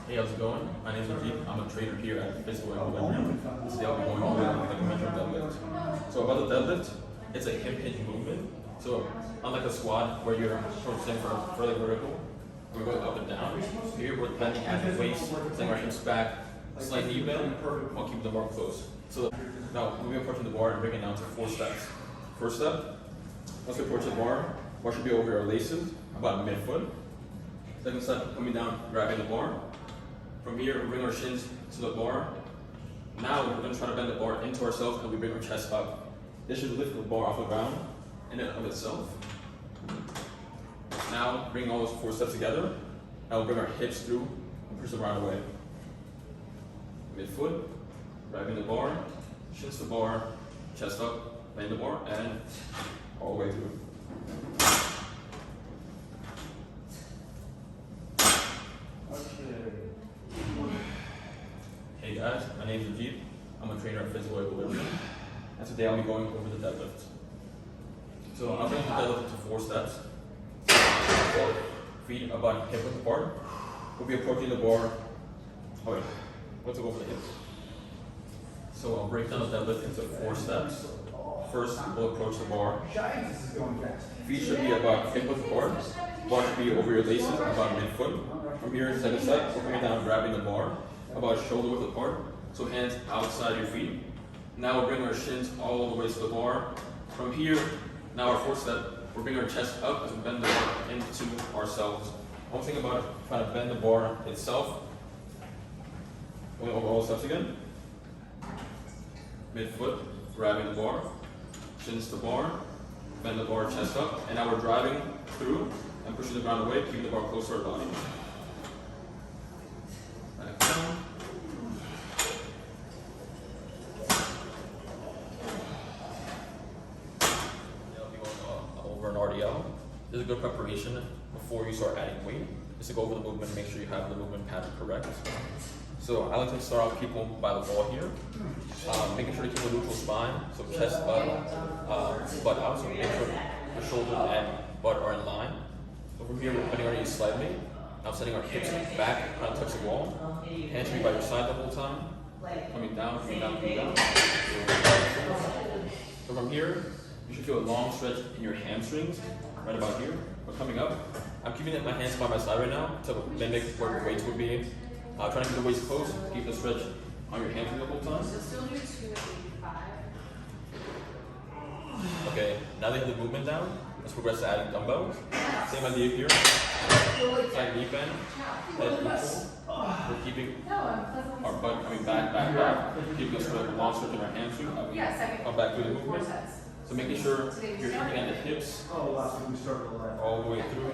Hey, how's it going? My name is Najip. I'm a trainer here at Physical Equilibrium. Today I'll be going over the conventional deadlift. So about the deadlift, it's a hip hinge movement. So unlike a squat where you're sitting for further vertical, we're going up and down. Here we're bending at the waist, setting our hips back, slight knee bend, while keeping the bar close. So now we'll be approaching the bar and breaking it down to 4 steps. First step, once we approach the bar should be over our laces, about mid-foot. Second step, coming down, grabbing the bar. From here, we bring our shins to the bar. Now we're going to try to bend the bar into ourselves and we bring our chest up. This should lift the bar off the ground in and of itself. Now bring all those 4 steps together. Now we'll bring our hips through and push the ground away. Midfoot, grabbing the bar, shins to bar, chest up, bend the bar, and all the way through. Hey guys, my name is Najip. I'm a trainer at Physical Equilibrium, and today I'll be going over the deadlift. So I'm going to deadlift into 4 steps. Feet about hip width apart. We'll be approaching the bar. Oh wait, let's go over the hips. So I'll break down the deadlift into 4 steps. First, we'll approach the bar. Feet should be about hip width apart. Bar should be over your laces, about mid-foot. From here, second step, we're coming down, grabbing the bar, about shoulder width apart. So hands outside your feet. Now we'll bring our shins all the way to the bar. From here, now our 4th step, we'll bring our chest up as we bend the bar into ourselves. One thing about it, trying to bend the bar itself. Going over all steps again. Mid-foot, grabbing the bar, shins to bar, bend the bar, chest up, and now we're driving through and pushing the ground away, keeping the bar close to our body. Back down. I'll be going over an RDL. This is a good preparation before you start adding weight, just to go over the movement and make sure you have the movement pattern correct. So I like to start off people by the ball here, making sure to keep a neutral spine, so chest up, butt out, so make sure the shoulders and butt are in line. So from here, we're bending our knees slightly. Now setting our hips back, trying to touch the wall. Hands should be by your side the whole time. Coming down, coming down, coming down. So from here, you should feel a long stretch in your hamstrings, right about here. We're coming up. I'm keeping my hands by my side right now to mimic where the weights would be. Trying to keep the waist close, keep the stretch on your hamstring the whole time. So still do 2 to 5. Okay, now that you have the movement down, let's progress to adding dumbbells. Same idea here. Side knee bend, head neutral. We're keeping our butt coming back. Keeping a long stretch in our hamstring. Come back through the movement. So making sure you're hitting at the hips all the way through.